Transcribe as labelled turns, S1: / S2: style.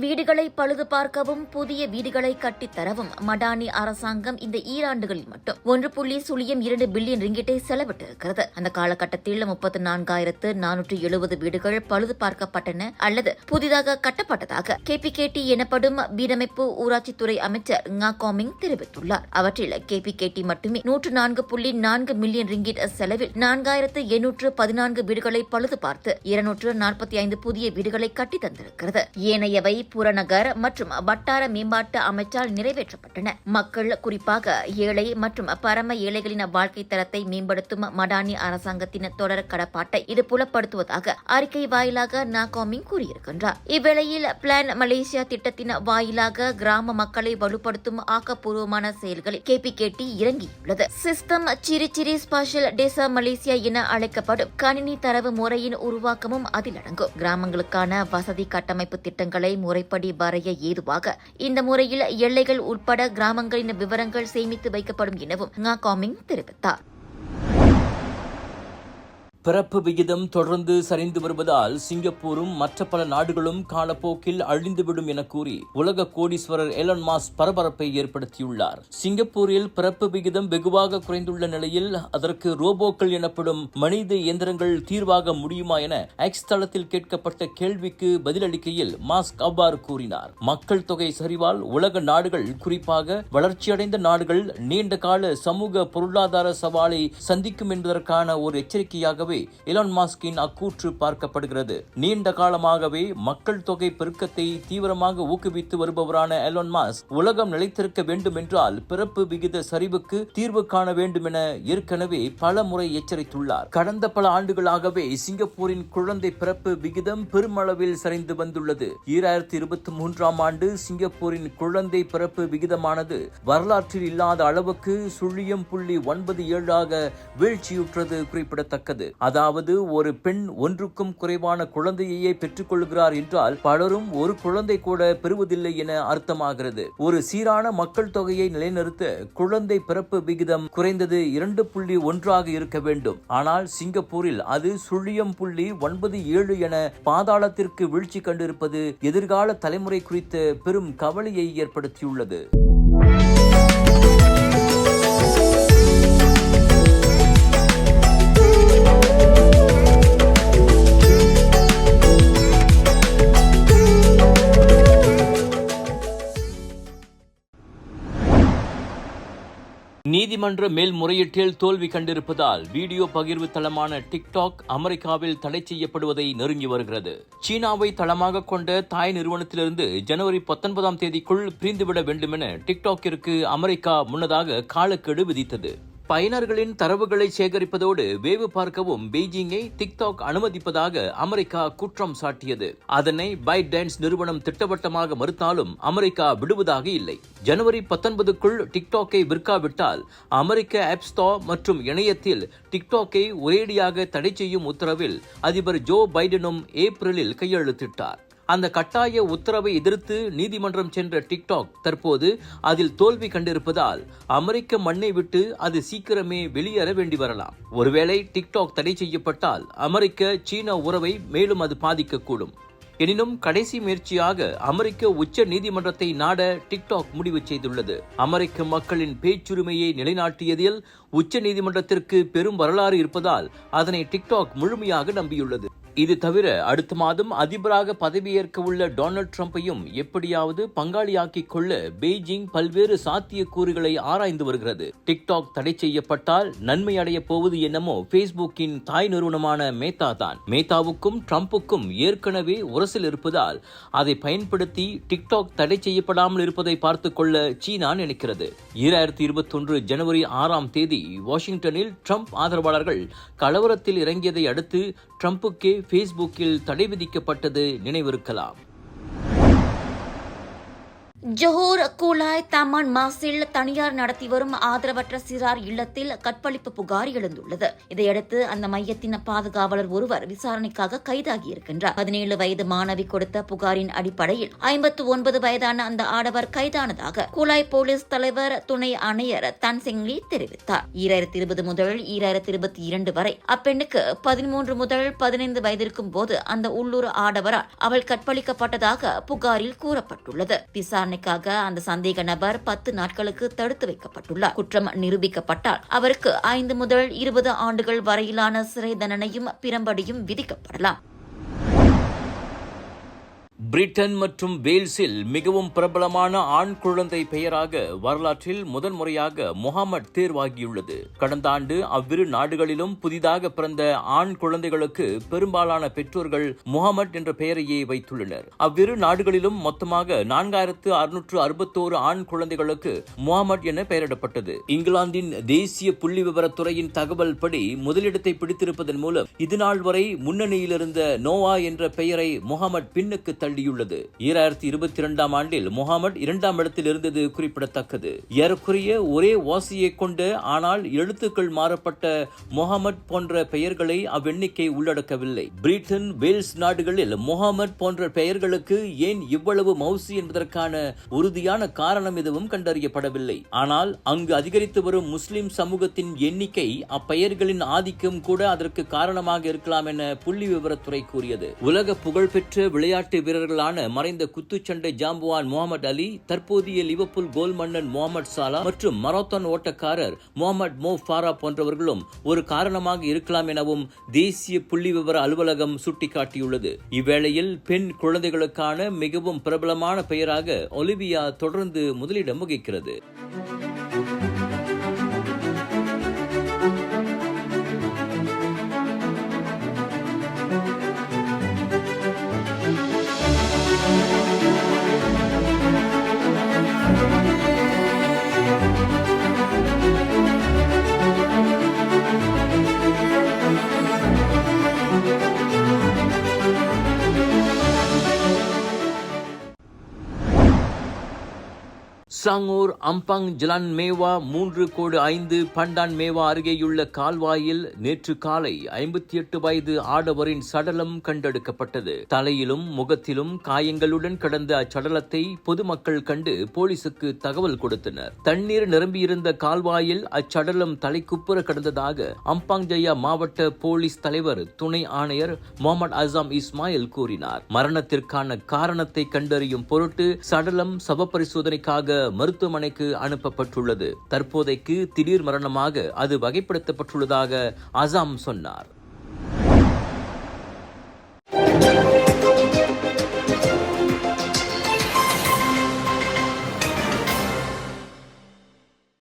S1: வீடுகளை பழுது பார்க்கவும் புதிய வீடுகளை கட்டித்தரவும் மடானி அரசாங்கம் இந்த ஈராண்டுகளில் மட்டும் 1.02 பில்லியன் ரிங்கிட்டை செலவிட்டிருக்கிறது. அந்த காலகட்டத்தில் 34,470 வீடுகள் பழுது பார்க்கப்பட்டன அல்லது புதிதாக கட்டப்பட்டதாக KPKT எனப்படும் வீடமைப்பு ஊராட்சித்துறை அமைச்சர் ngா காமிங் தெரிவித்துள்ளார். அவற்றில் KPKT மட்டுமே 104.4 மில்லியன் ரிங்கிட் செலவில் 4,814 வீடுகளை பழுது பார்த்து 245 புதிய வீடுகளை கட்டி தந்திருக்கிறது. ஏனையவை புறநகர் மற்றும் வட்டார மேம்பாட்டு அமைச்சால் நிறைவேற்றப்பட்டன. மக்கள், குறிப்பாக ஏழை மற்றும் பரம ஏழைகளின் வாழ்க்கை தரத்தை மேம்படுத்தும் மடானி அரசாங்கத்தின் தொடர் கடப்பாட்டை இது புலப்படுத்துவதாக அறிக்கை வாயிலாக ngா காமிங் கூறியிருக்கின்றார். இவ்வேளையில் பிளான் மலேசியா திட்டத்தின் வாயிலாக கிராம மக்களை வலுப்படுத்தும் ஆக்கப்பூர்வமான செயல்களில் KPKT இறங்கியுள்ளது. சிஸ்டம் சிரி ஸ்பெஷல் டேசா மலேசியா என அழைக்கப்படும் கணினி தரவு முறையின் உருவாக்கமும் அதில் அடங்கும். கிராமங்களுக்கான வசதி கட்டமைப்பு திட்டங்களை முறைப்படி வரைய ஏதுவாக இந்த முறையில் எல்லைகள் உட்பட கிராமங்களின் விவரங்கள் சேமித்து வைக்கப்படும் எனவும் ngா காமிங் தெரிவித்தார்.
S2: பிறப்பு விகிதம் தொடர்ந்து சரிந்து வருவதால் சிங்கப்பூரும் மற்ற பல நாடுகளும் காலப்போக்கில் அழிந்துவிடும் என கூறி உலக கோடீஸ்வரர் எலன் மாஸ்க் பரபரப்பை ஏற்படுத்தியுள்ளார். சிங்கப்பூரில் பிறப்பு விகிதம் வெகுவாக குறைந்துள்ள நிலையில் அதற்கு ரோபோக்கள் எனப்படும் மனித இயந்திரங்கள் தீர்வாக முடியுமா என எக்ஸ் தளத்தில் கேட்கப்பட்ட கேள்விக்கு பதிலளிக்கையில் மாஸ்க் அவ்வாறு கூறினார். மக்கள் தொகை சரிவால் உலக நாடுகள், குறிப்பாக வளர்ச்சியடைந்த நாடுகள் நீண்ட கால சமூக பொருளாதார சவாலை சந்திக்கும் என்பதற்கான ஒரு எச்சரிக்கையாகவே எலான் மாஸ்கின் அக்கூற்று பார்க்கப்படுகிறது. நீண்ட காலமாகவே மக்கள் தொகை பெருக்கத்தை தீவிரமாக ஊக்குவித்து வருபவரான எலான் மாஸ்க் உலகம் நிலைத்திருக்க வேண்டும் என்றால் பிறப்பு விகித சரிவுக்கு தீர்வு காண வேண்டும் என ஏற்கனவே பல முறை எச்சரித்துள்ளார். கடந்த பல ஆண்டுகளாகவே சிங்கப்பூரின் குழந்தை பிறப்பு விகிதம் பெருமளவில் சரிந்து வந்துள்ளது. 2023ஆம் ஆண்டு சிங்கப்பூரின் குழந்தை பிறப்பு விகிதமானது வரலாற்றில் இல்லாத அளவுக்கு 0.97 வீழ்ச்சியுற்றது குறிப்பிடத்தக்கது. அதாவது ஒரு பெண் ஒன்றுக்கும் குறைவான குழந்தையே பெற்றுக் கொள்கிறார் என்றால் பலரும் ஒரு குழந்தை கூட பெறுவதில்லை என அர்த்தமாகிறது. ஒரு சீரான மக்கள் தொகையை நிலைநிறுத்த குழந்தை பிறப்பு விகிதம் குறைந்தது 2.1 இருக்க வேண்டும். ஆனால் சிங்கப்பூரில் அது 0.97 என பாதாளத்திற்கு வீழ்ச்சி கண்டிருப்பது எதிர்கால தலைமுறை குறித்த பெரும் கவலையை ஏற்படுத்தியுள்ளது. நீதிமன்ற மேல்முறையீட்டில் தோல்வி கண்டிருப்பதால் வீடியோ பகிர்வு தளமான டிக்டாக் அமெரிக்காவில் தடை செய்யப்படுவதை நெருங்கி வருகிறது. சீனாவை தளமாக கொண்ட தாய் நிறுவனத்திலிருந்து ஜனவரி 19ஆம் தேதிக்குள் பிரிந்துவிட வேண்டும் என டிக்டாக்கிற்கு அமெரிக்கா முன்னதாக காலக்கெடு விதித்தது. பயனர்களின் தரவுகளை சேகரிப்பதோடு வேவு பார்க்கவும் பெய்ஜிங்கை டிக்டாக் அனுமதிப்பதாக அமெரிக்கா குற்றம் சாட்டியது. அதனை பைட்டான்ஸ் நிறுவனம் திட்டவட்டமாக மறுத்தாலும் அமெரிக்கா விடுவதாக இல்லை. ஜனவரி 19க்குள் டிக்டாக்கை விற்காவிட்டால் அமெரிக்க ஆப் ஸ்டோர் மற்றும் இணையத்தில் டிக்டாக்கை ஒரேடியாக தடை செய்யும் உத்தரவில் அதிபர் ஜோ பைடனும் ஏப்ரலில் கையெழுத்திட்டார். அந்த கட்டாய உத்தரவை எதிர்த்து நீதிமன்றம் சென்ற டிக்டாக் தற்போது அதில் தோல்வி கண்டிருப்பதால் அமெரிக்க மண்ணை விட்டு அது சீக்கிரமே வெளியேற வேண்டி வரலாம். ஒருவேளை டிக்டாக் தடை செய்யப்பட்டால் அமெரிக்க சீன உறவை மேலும் அது பாதிக்கக்கூடும். எனினும் கடைசி முயற்சியாக அமெரிக்க உச்ச நீதிமன்றத்தை நாட டிக்டாக் முடிவு செய்துள்ளது. அமெரிக்க மக்களின் பேச்சுரிமையை நிலைநாட்டியதில் உச்ச நீதிமன்றத்திற்கு பெரும் வரலாறு இருப்பதால் அதனை டிக்டாக் முழுமையாக நம்பியுள்ளது. இது தவிர அடுத்த மாதம் அதிபராக பதவியேற்க உள்ள டொனால்ட் ட்ரம்பையும் எப்படியாவது பங்காளியாக்கிக் கொள்ள பெய்ஜிங் பல்வேறு சாத்தியக்கூறுகளை ஆராய்ந்து வருகிறது. டிக்டாக் தடை செய்யப்பட்டால் நன்மை அடைய போவது என்னமோ பேஸ்புக்கின் தாய் நிறுவனமான மேத்தா தான். மேத்தாவுக்கும் ட்ரம்புக்கும் ஏற்கனவே உரசில் இருப்பதால் அதை பயன்படுத்தி டிக்டாக் தடை செய்யப்படாமல் இருப்பதை பார்த்துக் கொள்ள சீனா நினைக்கிறது. 2021 ஜனவரி 6ஆம் தேதி வாஷிங்டனில் ட்ரம்ப் ஆதரவாளர்கள் கலவரத்தில் இறங்கியதை அடுத்து ட்ரம்புக்கே பேஸ்புக்கில் தடை விதிக்கப்பட்டது நினைவிருக்கலாம்.
S1: ஜொஹோர் கூலாய் தமான் மாசில் தனியார் நடத்தி வரும் ஆதரவற்ற சிறார் இல்லத்தில் கற்பழிப்பு புகார் எழுந்துள்ளது. இதையடுத்து அந்த மையத்தின் பாதுகாவலர் ஒருவர் விசாரணைக்காக கைதாகியிருக்கின்றார். 17 வயது மாணவி கொடுத்த புகாரின் அடிப்படையில் 59 வயதான அந்த ஆடவர் கைதானதாக கூலாய் போலீஸ் தலைவர் துணை ஆணையர் தன் சிங்லி தெரிவித்தார். 2020 முதல் 2022 வரை அப்பெண்ணுக்கு 13 முதல் 15 வயதிற்கும் போது அந்த உள்ளூர் ஆடவரால் அவள் கற்பழிக்கப்பட்டதாக புகாரில் கூறப்பட்டுள்ளது. விசாரணைக்காக அந்த சந்தேக நபர் 10 நாட்களுக்கு தடுத்து வைக்கப்பட்டுள்ளார். குற்றம் நிரூபிக்கப்பட்டால் அவருக்கு 5 முதல் 20 ஆண்டுகள் வரையிலான சிறை தண்டனையும் பிரம்படியும் விதிக்கப்படலாம்.
S2: பிரிட்டன் மற்றும் வேல்ஸில் மிகவும் பிரபலமான ஆண் குழந்தை பெயராக வரலாற்றில் முதன்முறையாக முகமட் தேர்வாகியுள்ளது. கடந்த ஆண்டு அவ்விரு நாடுகளிலும் புதிதாக பிறந்த ஆண் குழந்தைகளுக்கு பெரும்பாலான பெற்றோர்கள் முகமட் என்ற பெயரையே வைத்துள்ளனர். அவ்விரு நாடுகளிலும் மொத்தமாக 4661 ஆண் குழந்தைகளுக்கு முகமட் என பெயரிடப்பட்டது. இங்கிலாந்தின் தேசிய புள்ளி விவரத்துறையின் தகவல் படி முதலிடத்தை பிடித்திருப்பதன் மூலம் இதுநாள் வரை முன்னணியில் இருந்த நோவா என்ற பெயரை முகமட் பின்னுக்கு தள்ளியுள்ளது. 2022 ஆண்டில் முகமட் 2ஆம் இடத்தில் இருந்தது குறிப்பிடத்தக்கது. ஏறக்குறைய ஒரே வாசியை கொண்ட ஆனால் எழுத்துக்கள் மாறப்பட்ட முகமட் போன்ற பெயர்களை அவ்வெண்ணிக்கை உள்ளடக்கவில்லை. பிரிட்டன், வேல்ஸ் நாடுகளில் முகமட் போன்ற பெயர்களுக்கு ஏன் இவ்வளவு மவுசு என்பதற்கான உறுதியான காரணம் எதுவும் கண்டறியப்படவில்லை. ஆனால் அங்கு அதிகரித்து வரும் முஸ்லிம் சமூகத்தின் எண்ணிக்கை அப்பெயர்களின் ஆதிக்கம் கூட அதற்கு காரணமாக இருக்கலாம் என புள்ளி விவரத்துறை கூறியது. உலக புகழ்பெற்ற விளையாட்டு வீரர்களான மறைந்த குத்துச்சண்டை ஜாம்புவான் முகமது அலி, தற்போதைய லிவர்பூல் கோல் மன்னன் முகமது சாலா மற்றும் மராத்தான் ஓட்டக்காரர் முகமது மோ ஃபாரா போன்றவர்களும் ஒரு காரணமாக இருக்கலாம் எனவும் தேசிய புள்ளி விவர அலுவலகம் சுட்டிக்காட்டியுள்ளது. இவ்வேளையில் பெண் குழந்தைகளுக்கான மிகவும் பிரபலமான பெயராக ஒலிவியா தொடர்ந்து முதலிடம் வகிக்கிறது. சாங்கூர் அம்பாங் ஜலான் மேவா 3.5 பண்டான் மேவா அருகேயுள்ள கால்வாயில் நேற்று காலை 58 வயது ஆடவரின் சடலம் கண்டெடுக்கப்பட்டது. தலையிலும் முகத்திலும் காயங்களுடன் கிடந்த அச்சடலத்தை பொதுமக்கள் கண்டு போலீசுக்கு தகவல் கொடுத்தனர். தண்ணீர் நிரம்பியிருந்த கால்வாயில் அச்சடலம் தலைக்குப்புற கிடந்ததாக அம்பாங் ஜயா மாவட்ட போலீஸ் தலைவர் துணை ஆணையர் முகமது அசாம் இஸ்மாயில் கூறினார். மரணத்திற்கான காரணத்தை கண்டறியும் பொருட்டு சடலம் சவ பரிசோதனைக்காக மருத்துவமனைக்கு அனுப்பப்பட்டுள்ளது. தற்போதைக்கு திடீர் மரணமாக அது வகைப்படுத்தப்பட்டுள்ளதாக அசாம் சொன்னார்.